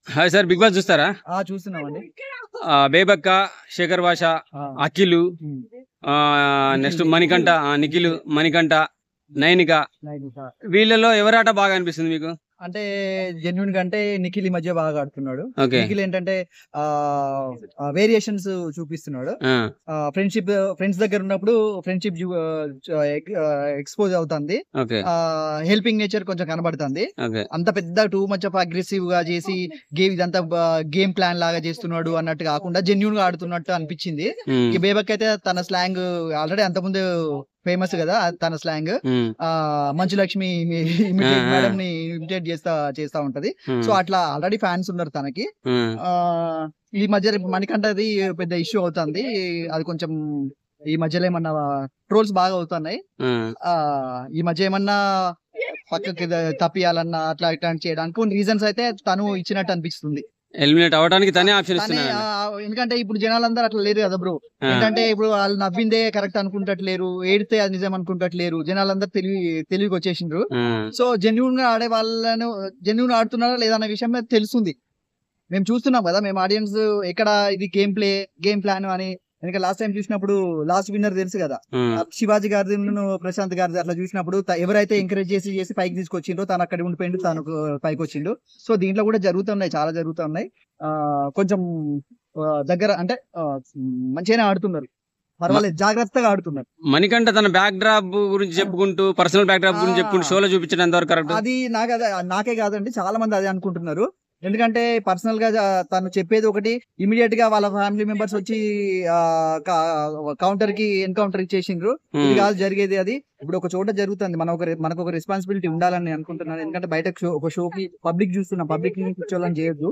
Hi sir, big boss చూస్తారా? చూస్తున్నామండి. బేబక్క, శేఖర్ భాష, అఖిల్, నెక్స్ట్ మణికంఠ, నిఖిల్, మణికంఠ, నైనిక, వీళ్ళలో ఎవరాట బాగా అనిపిస్తుంది మీకు? అంటే జెన్యున్ గా అంటే నిఖిల్ ఈ మధ్య బాగా ఆడుతున్నాడు. నిఖిల్ ఏంటంటే వేరియేషన్స్ చూపిస్తున్నాడు. ఫ్రెండ్స్ దగ్గర ఉన్నప్పుడు ఫ్రెండ్షిప్ ఎక్స్పోజ్ అవుతుంది. హెల్పింగ్ నేచర్ కొంచెం కనబడుతుంది. అంత పెద్ద టూ మచ్ ఆఫ్ అగ్రెసివ్ గా చేసి ఇదంతా గేమ్ ప్లాన్ లాగా చేస్తున్నాడు అన్నట్టు కాకుండా జెన్యున్ గా ఆడుతున్నట్టు అనిపించింది. బేబక్ అయితే తన స్లాంగ్ ఆల్రెడీ అంతకుముందు ఫేమస్ కదా తన స్లాంగ్. మంచు లక్ష్మి మేడం ని ఇమిటేట్ చేస్తా ఉంటది. సో అట్లా ఆల్రెడీ ఫ్యాన్స్ ఉన్నారు తనకి. ఈ మధ్య మణికంఠది పెద్ద ఇష్యూ అవుతుంది. అది కొంచెం ఈ మధ్యలో ఏమన్నా ట్రోల్స్ బాగా అవుతున్నాయి. ఈ మధ్య ఏమన్నా పక్కకి తప్పియాలన్నా అట్లా ఇట్లాంటి చేయడానికి కొన్ని రీజన్స్ అయితే తను ఇచ్చినట్టు అనిపిస్తుంది. ఎలిమినేట్ అవడానికి తనే ఆప్షన్ ఇస్తున్నాడు. ఎందుకంటే ఇప్పుడు జనాలందరూ అట్లా లేరు కదా బ్రో. ఏంటంటే ఇప్పుడు వాళ్ళు నవ్విందే కరెక్ట్ అనుకుంటట్లేరు, ఏడితే అది నిజం అనుకుంటట్లేరు. జనాలందరూ తెలివికి వచ్చేసిండ్రు. సో జెన్యున్ గా ఆడే వాళ్ళను జెన్యున్ ఆడుతున్నారా లేదా అనే విషయం తెలుస్తుంది. మేము చూస్తున్నాం కదా, మేము ఆడియన్స్ ఎక్కడ ఇది గేమ్ ప్లాన్ అని. ఎందుకంటే లాస్ట్ టైం చూసినప్పుడు లాస్ట్ విన్నర్ తెలుసు కదా, శివాజీ గారి ప్రశాంత్ గారి అట్లా చూసినప్పుడు ఎవరైతే ఎంకరేజ్ చేసి పైకి తీసుకొచ్చిండ్రో తను అక్కడ ఉండిపోయిండు, తను పైకి వచ్చిండు. సో దీంట్లో కూడా చాలా జరుగుతున్నాయి. కొంచెం దగ్గర అంటే మంచిగానే ఆడుతున్నారు, పర్వాలేదు, జాగ్రత్తగా ఆడుతున్నారు. మణికంఠ తన బ్యాక్ డ్రాప్ గురించి చెప్పుకుంటూ పర్సనల్ బ్యాక్ డ్రాప్ గురించి చెప్పుకుంటూ షోలో చూపించడం ఎంతవరకు కరెక్ట్? అది నాకే కాదండి, చాలా మంది అదే అనుకుంటున్నారు. ఎందుకంటే పర్సనల్ గా తను చెప్పేది ఒకటి, ఇమీడియట్ గా వాళ్ళ ఫ్యామిలీ మెంబర్స్ వచ్చి కౌంటర్ కి ఎన్కౌంటర్ ఇచ్చేసిండ్రు. ఇది కాదు జరిగేది. అది ఇప్పుడు ఒక చోట జరుగుతుంది. మనకు ఒక రెస్పాన్సిబిలిటీ ఉండాలని అనుకుంటున్నాను. ఎందుకంటే బయట ఒక షోకి పబ్లిక్ చూస్తున్నాం, పబ్లిక్ ని కూర్చోవాలని చేయొద్దు.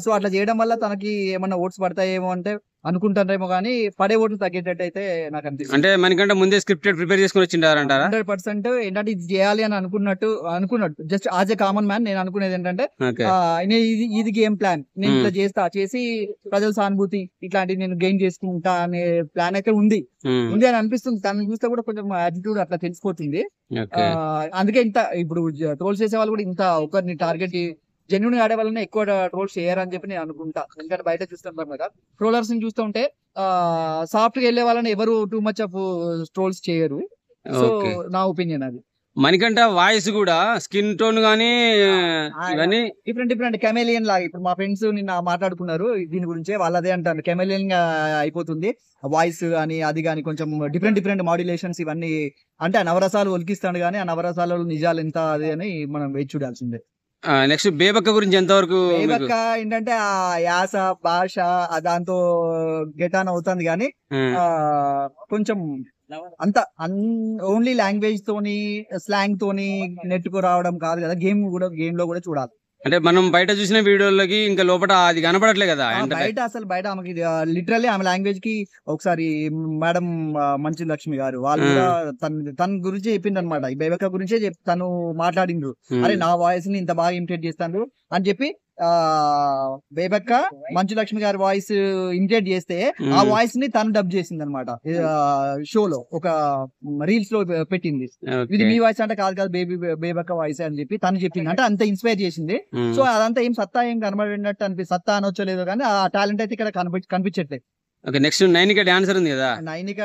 సో అట్లా చేయడం వల్ల తనకి ఏమన్నా ఓట్స్ పడతాయేమో అంటే అనుకుంటారేమో, కానీ పడే ఓట్లు తగ్గేటట్టు అయితే నాకు అనిపిస్తుంది. అంటే మనకంటే ముందే స్క్రిప్టెడ్ ప్రిపేర్ చేసుకుని వచ్చింటారంటారా? 100% ఏంటంటే ఇది చేయాలి అని అనుకున్నట్టు just as a common man నేను అనుకునేది ఏంటంటే ఇది గేమ్ ప్లాన్, నేను ఇట్లా చేసి ప్రజల సానుభూతి ఇట్లాంటివి నేను గెయిన్ చేసుకుంటా అనే ప్లాన్ అయితే ఉంది అని అనిపిస్తుంది. తనని చూస్తే కూడా కొంచెం యాటిట్యూడ్ అట్లా తెలిసిపోతుంది. అందుకే ఇప్పుడు ట్రోల్స్ చేసే వాళ్ళు కూడా ఇంత ఒకరిని టార్గెట్ జెన్యున్ ఆడే వాళ్ళని ఎక్కువ ట్రోల్స్ చేయరని చెప్పి నేను అనుకుంటా. ఎందుకంటే బయట చూస్తుంటాం కదా, ట్రోలర్స్ ని చూస్తుంటే సాఫ్ట్ గా వెళ్ళే వాళ్ళని ఎవరు టూ మచ్ ఆఫ్ ట్రోల్స్ చేయరు. సో నా ఒపీనియన్ అది. మణికంఠ వాయిస్ కూడా స్కిన్ టోన్ గానీ ఇవన్నీ డిఫరెంట్ కెమెలియన్ లాగా. ఇప్పుడు మా ఫ్రెండ్స్ నిన్న మాట్లాడుకున్నారు దీని గురించి, వాళ్ళు అదే అంటారు, కెమెలియన్ గా అయిపోతుంది వాయిస్ అని, అది కానీ కొంచెం డిఫరెంట్ మాడ్యులేషన్స్ ఇవన్నీ. అంటే ఆ నవరసాలు ఒలికిస్తాడు కానీ ఆ నవరసాలలో నిజాలు ఎంత అది అని మనం వేచి చూడాల్సిందే. నెక్స్ట్ బేబక్క గురించి ఎంతవరకు? బేబక్క ఏంటంటే ఆ యాస భాష దాంతో గెటాన్ అవుతుంది కానీ కొంచెం అంత ఓన్లీ లాంగ్వేజ్ తోని స్లాంగ్ తోని నెట్టుకు రావడం కాదు కదా. గేమ్ లో కూడా చూడాలి. అంటే మనం బయట చూసిన వీడియోలకి ఇంకా లోపల అది కనపడట్లే కదా. బయట ఆమెకి లిటరల్లీ ఆమె లాంగ్వేజ్ కి ఒకసారి మేడం మంచు లక్ష్మి గారు వాళ్ళు కూడా తన గురించి చెప్పింది అనమాట. ఈ బేబక్క గురించే తను మాట్లాడిండ్రు. అరే నా వాయిస్ ని ఇంత బాగా ఇమిటేట్ చేస్తాను అని చెప్పి బేబక్క మంచు లక్ష్మి గారి వాయిస్ ఇమిటేట్ చేస్తే ఆ వాయిస్ ని తను డబ్ చేసింది అనమాట. షోలో ఒక రీల్స్ లో పెట్టింది. ఇది మీ వాయిస్ అంటే కాదు బేబక్క వాయిస్ అని చెప్పి తను చెప్పింది. అంటే అంత ఇన్స్పైర్ చేసింది. సో అదంతా సత్తా కనబడినట్టు సత్తా అనొచ్చో లేదో కానీ ఆ టాలెంట్ అయితే ఇక్కడ కనిపించట్లేదు. నెక్స్ట్ నైనిక డాన్సర్ ఉంది కదా, నైనిక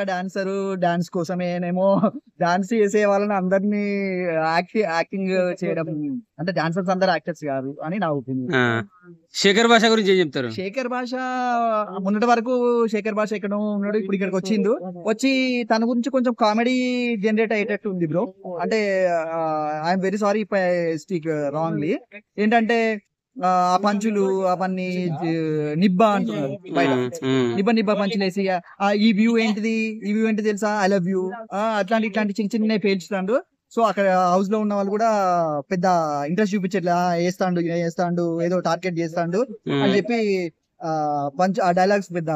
డాన్స్ కోసమేనేమో డాన్స్ చేసే వాళ్ళని అందరినీ యాక్టింగ్ చేయడం, అంటే డాన్సర్స్ అందరు యాక్టర్స్ కాదు అని నా ఒపీనియన్. శేఖర్ భాష గురించి ఏం చెప్తారు? శేఖర్ భాష మొన్నటి వరకు ఎక్కడ ఉన్నాడు, ఇప్పుడు ఇక్కడికి వచ్చి తన గురించి కొంచెం కామెడీ జనరేట్ అయ్యేటట్టు ఉంది బ్రో. అంటే I'm very sorry if I speak wrongly. ఏంటంటే ఆ పంచులు అవన్నీ నిబ్బా అంటున్నారు బయట, నిబ్బా పంచులు వేసి ఈ వ్యూ ఏంటిది తెలుసా, ఐ లవ్ యూ అట్లాంటి చిన్న పేల్చుతాడు. సో అక్కడ హౌస్ లో ఉన్న వాళ్ళు కూడా పెద్ద ఇంట్రెస్ట్ చూపించట్లే, వేస్తాడు ఏదో టార్గెట్ చేస్తాడు అని చెప్పి ఆ డైలాగ్స్ పెద్ద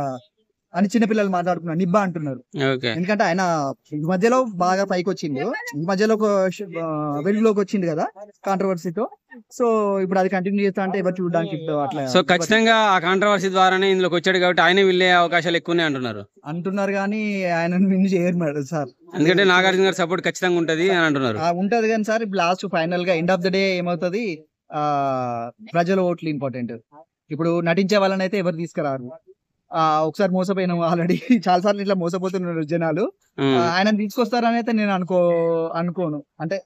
అని చిన్నపిల్లలు మాట్లాడుకున్నారు, నిబ్బా అంటున్నారు. ఎందుకంటే ఆయన ఈ మధ్యలో బాగా పైకి వచ్చిండు, ఈ మధ్యలో వెలుగులోకి వచ్చిండు కదా కాంట్రవర్సీతో. సో ఇప్పుడు అది కంటిన్యూ చేస్తా అంటే ఎవరు చూడడానికి అట్లా. సో ఖచ్చితంగా ఆ కాంట్రవర్సీ ద్వారానే ఇందులోకి వచ్చాడు కాబట్టి ఆయన వెళ్ళే అవకాశాలు ఎక్కువనే అంటున్నారు కానీ ఆయన విన్ చేయరు మేడం సార్. ఎందుకంటే నాగార్జున గారి సపోర్ట్ ఖచ్చితంగా ఉంటది అని అంటున్నారు. ఉంటది కానీ సార్ లాస్ట్ ఫైనల్ గా ఎండ్ ఆఫ్ ద డే ఏమవుతుంది, ప్రజల ఓట్లు ఇంపార్టెంట్. ఇప్పుడు నటించే వాళ్ళనైతే ఎవరు తీసుకురారు. ఒకసారి మోసపోయినాం ఆల్రెడీ చాలా సార్లు ఇట్లా మోసపోతున్నారు జనాలు. ఆయన తీసుకొస్తారని అయితే నేను అనుకోను. అంటే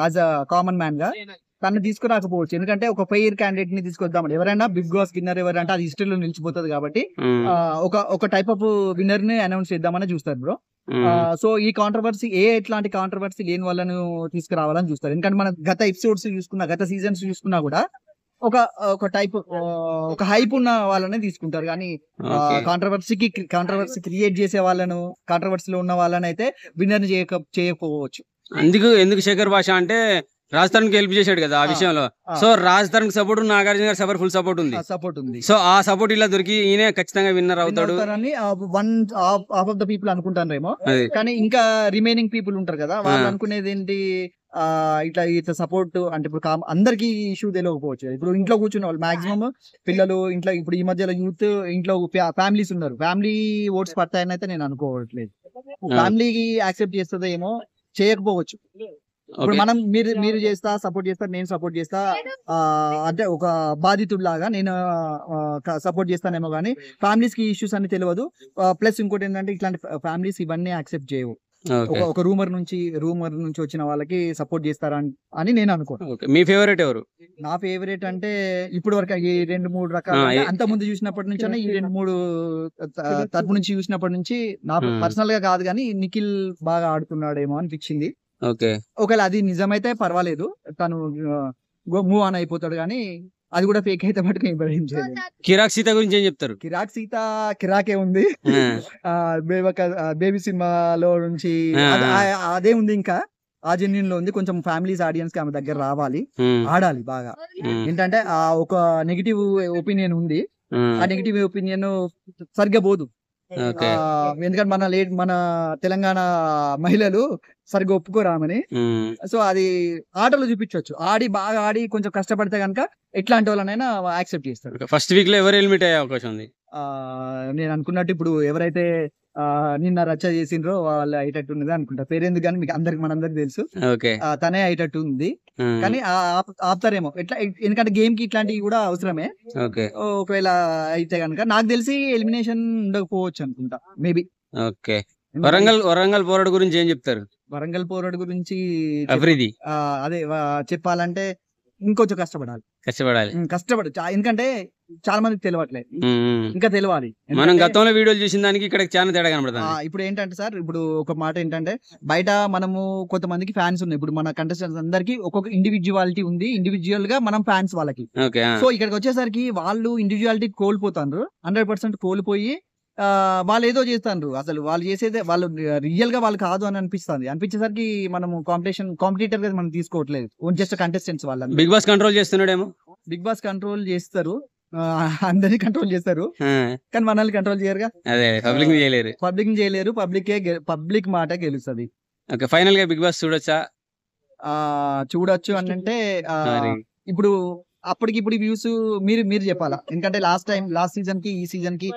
యాజ్ అ కామన్ మ్యాన్ గా తను తీసుకురాకపోవచ్చు. ఎందుకంటే ఒక ఫెయిర్ క్యాండిడేట్ ని తీసుకొద్దామని ఎవరైనా బిగ్ బాస్ విన్నర్ ఎవరంటే అది హిస్టరీలో నిలిచిపోతుంది కాబట్టి ఒక టైప్ ఆఫ్ విన్నర్ ని అనౌన్స్ చేద్దామని చూస్తారు బ్రో. సో ఈ కాంట్రవర్సీ ఎట్లాంటి కాంట్రవర్సీ లేని వాళ్ళను తీసుకురావాలని చూస్తారు. ఎందుకంటే మన గత ఎపిసోడ్స్ చూసుకున్నా, గత సీజన్స్ చూసుకున్నా కూడా ఒక టైప్ ఒక హైప్ ఉన్న వాళ్ళనే తీసుకుంటారు. కానీ కాంట్రవర్సీ క్రియేట్ చేసే వాళ్ళను, కాంట్రవర్సీలో ఉన్న వాళ్ళని అయితే విన్నర్ చేయకపోవచ్చు. ఎందుకు శేఖర్ భాష అంటే రాజ్ తరుణ్ కి హెల్ప్ చేశాడు కదా ఆ విషయంలో. సో రాజ్ తరుణ్ సపోర్ట్, నాగార్జున గారి ఫుల్ సపోర్ట్ ఉంది. సో ఆ సపోర్ట్ ఇలా దొరికి ఈయన ఖచ్చితంగా విన్నర్ అవుతాడు one half of the people అనుకుంటారేమో. కానీ ఇంకా రిమైనింగ్ పీపుల్ ఉంటారు కదా, వాళ్ళు అనుకునేది ఏంటి, ఇట్లా సపోర్ట్ అంటే ఇప్పుడు అందరికి ఇష్యూ తెలియకపోవచ్చు. ఇప్పుడు ఇంట్లో కూర్చున్న వాళ్ళు మాక్సిమం పిల్లలు ఇంట్లో, ఇప్పుడు ఈ మధ్యలో యూత్ ఇంట్లో ఫ్యామిలీస్ ఉన్నారు, ఫ్యామిలీ ఓట్స్ పడతాయని అయితే నేను అనుకోవట్లేదు. ఫ్యామిలీకి యాక్సెప్ట్ చేస్తుందో ఏమో, చేయకపోవచ్చు. ఇప్పుడు మనం మీరు చేస్తా, సపోర్ట్ చేస్తారు, నేను సపోర్ట్ చేస్తా అంటే ఒక బాధితుడిలాగా నేను సపోర్ట్ చేస్తానేమో, కానీ ఫ్యామిలీస్ కి ఇష్యూస్ అన్ని తెలియదు. ప్లస్ ఇంకోటి ఏంటంటే ఇట్లాంటి ఫ్యామిలీస్ ఇవన్నీ యాక్సెప్ట్ చేయవు. ఒక రూమర్ నుంచి వచ్చిన వాళ్ళకి సపోర్ట్ చేస్తారా అని నేను అనుకోను. మీ ఫేవరెట్ ఎవరు? నా ఫేవరెట్ అంటే ఇప్పుడు వరకు ఈ 2-3 రకాల, అంత ముందు చూసినప్పటి నుంచి ఈ 2-3 తరపు నుంచి చూసినప్పటి నుంచి నాకు పర్సనల్ గా కాదు కానీ నిఖిల్ బాగా ఆడుతున్నాడేమో అనిపించింది. ఒకవేళ అది నిజమైతే పర్వాలేదు, తను మూవ్ ఆన్ అయిపోతాడు. కానీ అది కూడా ఫేక్ అయితే మటుకు ఏం చేయలేదు. కిరాక్ సీత గురించి ఏం చెప్తారు? కిరాక్ సీత కిరాకే ఉంది. బేబీ సినిమాలో నుంచి అదే ఉంది, ఇంకా ఆ జెన్యున్ లో ఉంది. కొంచెం ఫ్యామిలీస్ ఆడియన్స్ కి ఆమె దగ్గర రావాలి, ఆడాలి బాగా. ఏంటంటే ఒక నెగిటివ్ ఒపీనియన్ ఉంది, ఆ నెగిటివ్ ఒపీనియన్ సరిగ్గా పోదు. ఎందుకంటే మన తెలంగాణ మహిళలు సరిగ్గా ఒప్పుకోరామని. సో అది ఆటలో చూపించవచ్చు. బాగా ఆడి కొంచెం కష్టపడితే కనుక ఎట్లాంటి వాళ్ళనైనా యాక్సెప్ట్ చేస్తారు. ఫస్ట్ వీక్ లో ఎవరు ఎలిమినేట్ అయ్యే అవకాశం ఉంది? నేను అనుకున్నట్టు ఇప్పుడు ఎవరైతే నిన్న రచ్చ చేసిండ్రో వాళ్ళు అయ్యేటట్టు ఉన్నది అనుకుంటా. పేరెందుకు కానీ మీకు మనందరికి తెలుసు, తనే అయ్యేటట్టు ఉంది. కానీ ఆపుతారేమో ఎట్లా, ఎందుకంటే గేమ్ కి ఇట్లాంటివి కూడా అవసరమే. ఒకవేళ అయితే కనుక నాకు తెలిసి ఎలిమినేషన్ ఉండకపోవచ్చు అనుకుంటా, మేబీ. వరంగల్ పోరాడు గురించి ఏం చెప్తారు? వరంగల్ పోరాడు గురించి అదే చెప్పాలంటే ఇంకొంచెం కష్టపడాలి. ఎందుకంటే చాలా మందికి తెలియట్లేదు, ఇంకా తెలియాలి. మనం గతంలో వీడియోలు చూసిన దానికి ఇక్కడ చాలా తేడా కనబడుతుంది. ఇప్పుడు ఏంటంటే సార్, ఇప్పుడు ఒక మాట ఏంటంటే బయట మనము కొంతమందికి ఫ్యాన్స్ ఉన్నాయి. ఇప్పుడు మన కంటెస్టెంట్స్ అందరికి ఒక్కొక్క ఇండివిజువాలిటీ ఉంది, ఇండివిజువల్ గా మనం ఫ్యాన్స్ వాళ్ళకి. సో ఇక్కడికి వచ్చేసరికి వాళ్ళు ఇండివిజువాలిటీ కోల్పోతారు, 100% కోల్పోయి వాళ్ళు ఏదో చేస్తారు. అసలు వాళ్ళు చేసేదే వాళ్ళు రియల్ గా వాళ్ళు కాదు అని అనిపించేసరికి మనము కాంపిటీటర్ గా మనం తీసుకోవట్లేదు, జస్ట్ కంటెస్టెంట్స్. వాళ్ళ బిగ్ బాస్ కంట్రోల్ చేస్తున్నాడేమో. బిగ్ బాస్ కంట్రోల్ చేస్తారు, అందరినీ కంట్రోల్ చేస్తారు, కానీ మనల్ని కంట్రోల్ చేయరుగా. పబ్లిక్ చేయలేరు, పబ్లిక్ మాట గెలుస్తుంది. ఫైనల్ గా బిగ్ బాస్ చూడొచ్చు అని అంటే ఇప్పుడు అప్పటికిప్పుడు వ్యూస్ మీరు చెప్పాలా. ఎందుకంటే లాస్ట్ సీజన్ కి ఈ సీజన్ కి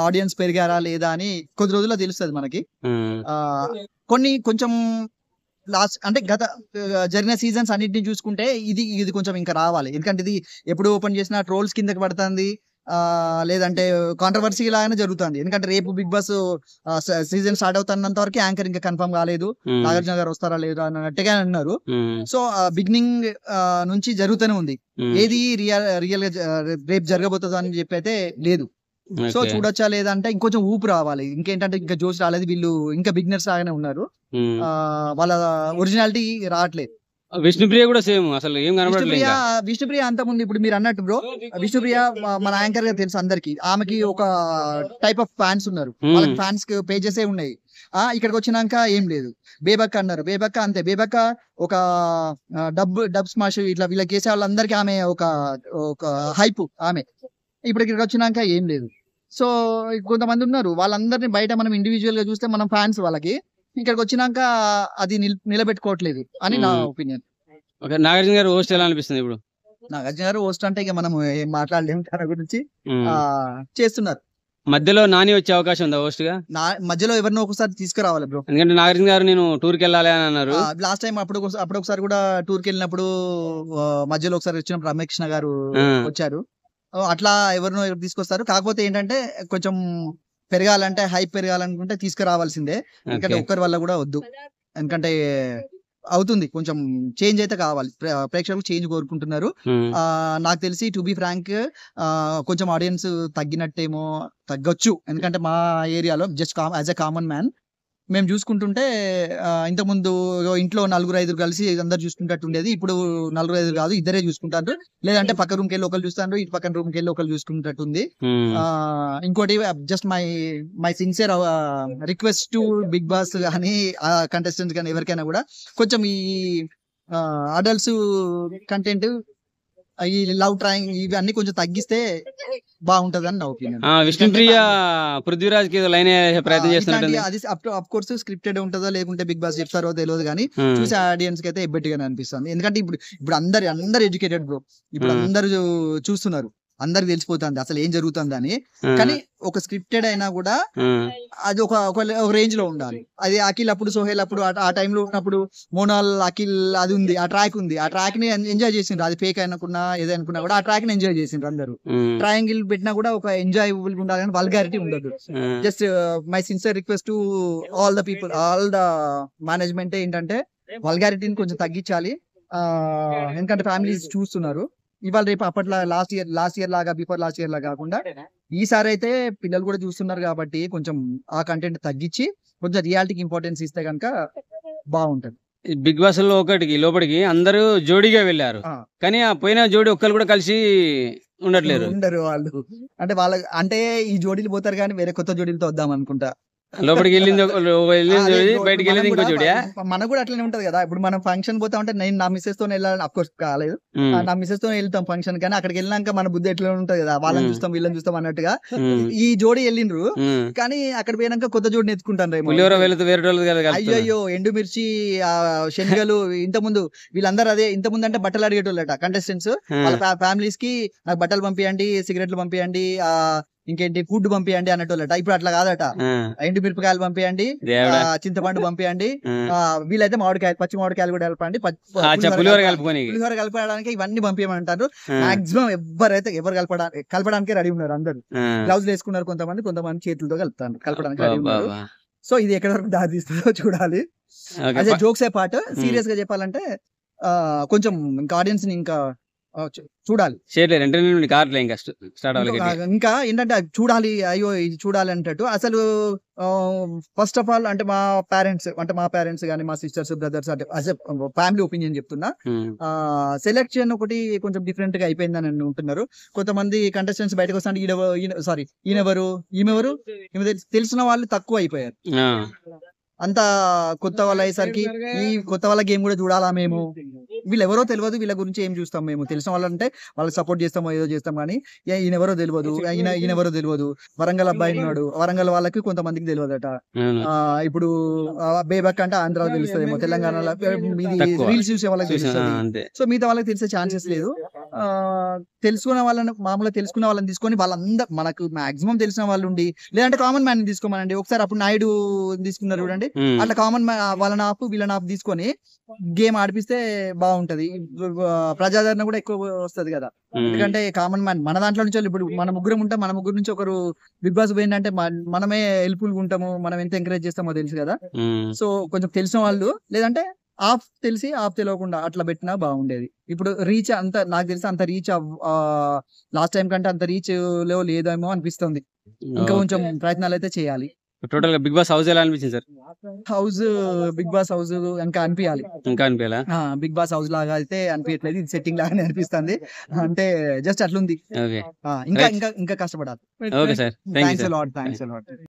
ఆడియన్స్ పెరిగారా లేదా అని కొద్ది రోజుల్లో తెలుస్తుంది మనకి. కొంచెం లాస్ట్ అంటే గత జరిగిన సీజన్స్ అన్నిటిని చూసుకుంటే ఇది కొంచెం ఇంకా రావాలి. ఎందుకంటే ఇది ఎప్పుడు ఓపెన్ చేసినా ట్రోల్స్ కిందకి పడుతుంది, లేదంటే కాంట్రవర్సీ లాగానే జరుగుతుంది. ఎందుకంటే రేపు బిగ్ బాస్ సీజన్ స్టార్ట్ అవుతున్నంత వరకు యాంకర్ ఇంకా కన్ఫర్మ్ కాలేదు, నాగార్జున గారు వస్తారా లేదా అన్నట్టుగా అన్నారు. సో బిగినింగ్ నుంచి జరుగుతూనే ఉంది, ఏది రియల్ గా రేపు జరగబోతుందో అని చెప్పి అయితే లేదు. సో చూడొచ్చా లేదంటే ఇంకొంచెం ఊపు రావాలి. ఇంకేంటంటే ఇంకా జోష్ రాలేదు, వీళ్ళు ఇంకా బిగినర్స్ లాగానే ఉన్నారు, వాళ్ళ ఒరిజినాలిటీ రావట్లేదు. విష్ణుప్రియ కూడా సేమ్, అసలు ఏం కనబడట్లేదు. విష్ణుప్రియ అంత ముందు ఇప్పుడు మీరు అన్నట్టు బ్రో, విష్ణుప్రియ మన యాంకర్ గా తెలుసు అందరికి. ఆమెకి ఒక టైప్ ఆఫ్ ఫ్యాన్స్ ఉన్నారు, వాళ్ళకి ఫ్యాన్స్ పేజెస్ ఉన్నాయి. ఇక్కడికి వచ్చినాక ఏం లేదు. బేబక్క అన్నారు, బేబక్క అంతే. బేబక్క ఒక డబ్ స్మాష్ ఇట్లా వీళ్ళకి చేసే వాళ్ళందరికీ ఆమె ఒక హైప్ ఆమె. ఇప్పుడు ఇక్కడికి వచ్చినాక ఏం లేదు. సో కొంతమంది ఉన్నారు, వాళ్ళందరినీ బయట మనం ఇండివిజువల్ గా చూస్తే మనం ఫ్యాన్స్ వాళ్ళకి, ఇక్కడికి వచ్చినాక అది నిలబెట్టుకోవట్లేదు అని నా ఒపీనియన్. నాగార్జున గారు హోస్ట్ ఎలా అనిపిస్తుంది ఇప్పుడు? నాగార్జున గారు హోస్ట్ అంటే ఇక మనం ఏం మాట్లాడలేము, తన గురించి చేస్తున్నారు. మధ్యలో నాని వచ్చే అవకాశం ఉందా హోస్ట్ గా? మధ్యలో ఎవరినో ఒకసారి తీసుకురావాలి బ్రో. ఎందుకంటే నాగార్జున గారు నేను టూర్ కి వెళ్ళాలి అని అన్నారు. లాస్ట్ టైం అప్పుడు ఒకసారి కూడా టూర్ కి వెళ్ళినప్పుడు మధ్యలో ఒకసారి వచ్చినప్పుడు రమేష్ గారు వచ్చారు. అట్లా ఎవరినో తీసుకొస్తారు. కాకపోతే ఏంటంటే కొంచెం పెరగాలంటే హైప్ పెరగాలనుకుంటే తీసుకురావాల్సిందే. ఎందుకంటే ఒక్కరి వల్ల కూడా వద్దు. ఎందుకంటే అవుతుంది కొంచెం చేంజ్ అయితే కావాలి. ప్రేక్షకులు చేంజ్ కోరుకుంటున్నారు. నాకు తెలిసి టు బి ఫ్రాంక్ కొంచెం ఆడియన్స్ తగ్గినట్టేమో, తగ్గొచ్చు. ఎందుకంటే మా ఏరియాలో just as a common man మేము చూసుకుంటుంటే ఇంతకుముందు ఇంట్లో 4-5 కలిసి అందరు చూసుకుంటట్టు ఉండేది. ఇప్పుడు 4-5 కాదు, ఇద్దరే చూసుకుంటారు. లేదంటే పక్క రూమ్కి వెళ్ళి ఒకరు చూస్తారు, ఇటు పక్కన రూమ్కి వెళ్ళి ఒకరు చూసుకుంటట్టు ఉంది. ఇంకోటి just my sincere request to big boss కానీ కంటెస్టెంట్స్ కానీ ఎవరికైనా కూడా కొంచెం ఈ అడల్ట్స్ కంటెంట్, ఈ లవ్ ట్రయింగ్ ఇవన్నీ కొంచెం తగ్గిస్తే బాగుంటదని నా ఒపీనియన్. విష్ణుప్రియ పృథ్వీరాజ్ కి లైన్ ప్రయత్నం చేస్తున్నారు. అది అఫ్ కోర్స్ స్క్రిప్టెడ్ ఉంటుందో లేకుంటే బిగ్ బాస్ చెప్తారో తెలియదు కానీ చూసే ఆడియన్స్ కి అయితే ఎబ్బెట్టిగానే అనిపిస్తుంది. ఎందుకంటే ఇప్పుడు అందరు ఎడ్యుకేటెడ్ బ్రో. ఇప్పుడు అందరు చూస్తున్నారు, అందరికి తెలిసిపోతుంది అసలు ఏం జరుగుతుంది అని. కానీ ఒక స్క్రిప్టెడ్ అయినా కూడా అది ఒక రేంజ్ లో ఉండాలి. అది అఖిల్ అప్పుడు, సోహెల్ అప్పుడు ఆ టైంలో ఉన్నప్పుడు మోనాల్, అఖిల్ అది ఉంది, ఆ ట్రాక్ ఉంది. ఆ ట్రాక్ ని ఎంజాయ్ చేసిండ్రు. అది ఫేక్ అనుకున్నా ఏదనుకున్నా కూడా ఆ ట్రాక్ ని ఎంజాయ్ చేసిండ్రు అందరూ. ట్రయాంగిల్ పెట్టినా కూడా ఒక ఎంజాయబుల్ గా ఉండాలి కానీ వల్గారిటీ ఉండదు. Just my sincere request to all the people, all the management ఏంటంటే వల్గారిటీని కొంచెం తగ్గించాలి. ఎందుకంటే ఫ్యామిలీస్ చూస్తున్నారు. ఇవాళ రేపు అప్పట్లో లాస్ట్ ఇయర్ లాగా, బిఫోర్ లాస్ట్ ఇయర్ లాగా కాకుండా ఈసారి అయితే పిల్లలు కూడా చూస్తున్నారు కాబట్టి కొంచెం ఆ కంటెంట్ తగ్గించి కొంచెం రియాలిటీకి ఇంపార్టెన్స్ ఇస్తే కనుక బాగుంటది. బిగ్ బాస్ లో లోపలికి అందరూ జోడీగా వెళ్ళారు, కానీ ఆ పోయిన జోడీ ఒక్కరు కూడా కలిసి ఉండరు వాళ్ళు. అంటే ఈ జోడీలు పోతారు కానీ వేరే కొత్త జోడీలతో వద్దాం అనుకుంటా. లోపలికి వెళ్ళింది బయటకి వెళ్ళింది ఇంకో జోడియా. మనకు కూడా అట్లనే ఉంటది కదా. ఇప్పుడు మనం ఫంక్షన్ పోతా ఉంటే నేను నా మిస్సెస్ తో వెళ్ళాలని అఫ్ కోర్స్ కాలేదు, నా మిస్సెస్ తో వెళ్తాం ఫంక్షన్. కానీ అక్కడికి వెళ్ళినాక మన బుద్ధి ఎట్లా ఉంటది కదా, వాళ్ళని చూస్తాం వీళ్ళని చూస్తాం అన్నట్టుగా ఈ జోడీ వెళ్ళిండ్రు. కానీ అక్కడ పోయినాక కొత్త జోడిని ఎత్తుకుంటాను. అయ్యో ఎండుమిర్చి, శనగలు. ఇంతకుముందు వీళ్ళందరూ అదే, ఇంతకుముందు అంటే బట్టలు అడిగేటోళ్ళట కంటెస్టెంట్స్. వాళ్ళ ఫ్యామిలీస్ కి నాకు బట్టలు పంపియండి, సిగరెట్లు పంపియండి, ఇంకేంటి ఫుడ్ పంపియండి అన్నట్టు. ఇప్పుడు అట్లా కాదట. ఎండు మిరపకాయలు పంపియండి, చింతపండు పంపియండి, వీళ్ళైతే మామిడికాయలు, పచ్చి మామిడికాయలు కూడా కలపండి, పులిహోర కలపడానికి ఇవన్నీ పంపించమంటారు. మాక్సిమం ఎవరు కలపడానికి రెడీ ఉన్నారు. అందరు గ్లౌజ్ వేసుకున్నారు, కొంతమంది చేతులతో కలపడానికి రెడీ ఉన్నారు. సో ఇది ఎక్కడి వరకు దారి తీస్తుందో చూడాలి. అదే జోక్స్ ఏ పార్ట్. సీరియస్ గా చెప్పాలంటే కొంచెం ఇంకా ఆడియన్స్ ని ఇంకా చూడాలి. ఇంకా ఏంటంటే చూడాలి, అయ్యో ఇది చూడాలి అంటట్టు. అసలు ఫస్ట్ ఆఫ్ ఆల్ అంటే మా పేరెంట్స్ కానీ మా సిస్టర్స్, బ్రదర్స్ అంటే ఫ్యామిలీ ఒపీనియన్ చెప్తున్నా, సెలెక్షన్ ఒకటి కొంచెం డిఫరెంట్ గా అయిపోయిందని ఉంటున్నారు. కొంతమంది కంటెస్టెంట్స్ బయటకు వస్తా ఈమెవరు తెలిసిన వాళ్ళు తక్కువ అయిపోయారు. అంత కొత్త వాళ్ళు అయ్యేసరికి ఈ కొత్త వాళ్ళ గేమ్ కూడా చూడాలా మేము? వీళ్ళు ఎవరో తెలియదు, వీళ్ళ గురించి ఏం చూస్తాం మేము? తెలిసిన వాళ్ళంటే వాళ్ళకి సపోర్ట్ చేస్తామో ఏదో చేస్తాం, కానీ ఈయనెవరో తెలియదు, ఈయనెవరో తెలియదు. వరంగల్ అబ్బాయి ఉన్నాడు, వరంగల్ వాళ్ళకి కొంతమందికి తెలియదట. ఇప్పుడు బేబక్ అంటే ఆంధ్ర తెలుస్తుందేమో, తెలంగాణలో రీల్స్ చూసే వాళ్ళకి తెలుస్తుంది. సో మిగతా వాళ్ళకి తెలిసే ఛాన్సెస్ లేదు. తెలుసుకున్న వాళ్ళని తీసుకొని మనకు మాక్సిమం తెలిసిన వాళ్ళు ఉండి, లేదంటే కామన్ మ్యాన్ తీసుకోమనండి. ఒకసారి అప్పుడు నాయుడు తీసుకున్నారు చూడండి, అట్లా కామన్ వాళ్ళని వీళ్ళని తీసుకొని గేమ్ ఆడిపిస్తే బాగుంటది. ప్రజాదరణ కూడా ఎక్కువ వస్తది కదా. ఎందుకంటే కామన్ మ్యాన్ మన దాంట్లో నుంచి ఇప్పుడు మన ముగ్గురం ఉంటాం, మన ముగ్గురు నుంచి ఒకరు బిగ్ బాస్ పోయిందంటే మనమే హెల్ప్ఫుల్ గా ఉంటాము, మనం ఎంత ఎంకరేజ్ చేస్తామో తెలుసు కదా. సో కొంచెం తెలిసిన వాళ్ళు, లేదంటే ఆఫ్ తెలిసి ఆఫ్ తెలియకుండా అట్లా పెట్టినా బాగుండేది. ఇప్పుడు రీచ్ నాకు తెలిసి అంత రీచ్ లాస్ట్ టైం కంటే అంత రీచ్ లేదేమో అనిపిస్తుంది. ఇంకా కొంచెం ప్రయత్నాలు అయితే చేయాలి. టోటల్ గా బిగ్ బాస్ హౌస్ ఎలా అనిపించింది సార్? బిగ్ బాస్ హౌస్ ఇంకా అనిపించాలి. బిగ్ బాస్ హౌస్ లాగా అయితే అనిపించట్లేదు, ఇది సెట్టింగ్ లాగానే అనిపిస్తుంది. అంటే జస్ట్ అట్లుంది. ఇంకా కష్టపడాలి. Thanks a lot.